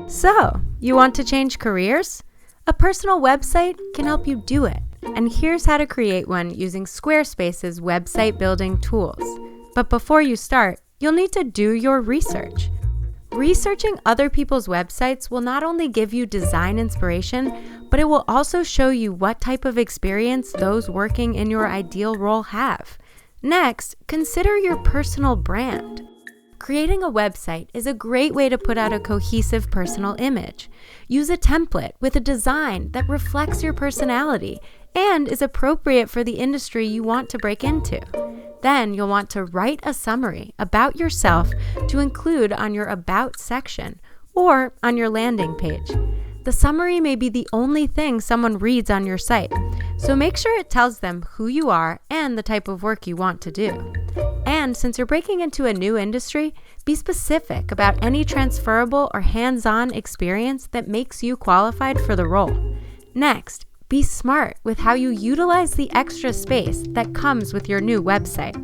So, you want to change careers? A personal website can help you do it. And here's how to create one using Squarespace's website building tools. But before you start, you'll need to do your research. Researching other people's websites will not only give you design inspiration, but it will also show you what type of experience those working in your ideal role have. Next, consider your personal brand. Creating a website is a great way to put out a cohesive personal image. Use a template with a design that reflects your personality and is appropriate for the industry you want to break into. Then you'll want to write a summary about yourself to include on your About section or on your landing page. The summary may be the only thing someone reads on your site, so make sure it tells them who you are and the type of work you want to do. And since you're breaking into a new industry, be specific about any transferable or hands-on experience that makes you qualified for the role. Next, be smart with how you utilize the extra space that comes with your new website.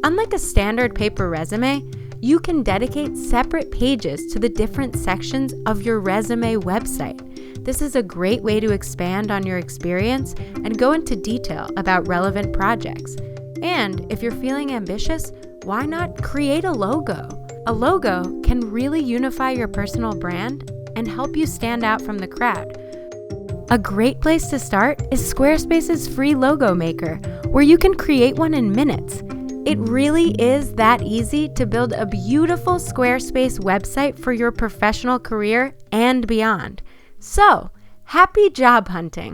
Unlike a standard paper resume, you can dedicate separate pages to the different sections of your resume website. This is a great way to expand on your experience and go into detail about relevant projects. And if you're feeling ambitious, why not create a logo? A logo can really unify your personal brand and help you stand out from the crowd. A great place to start is Squarespace's free logo maker, where you can create one in minutes. It really is that easy to build a beautiful Squarespace website for your professional career and beyond. So, happy job hunting!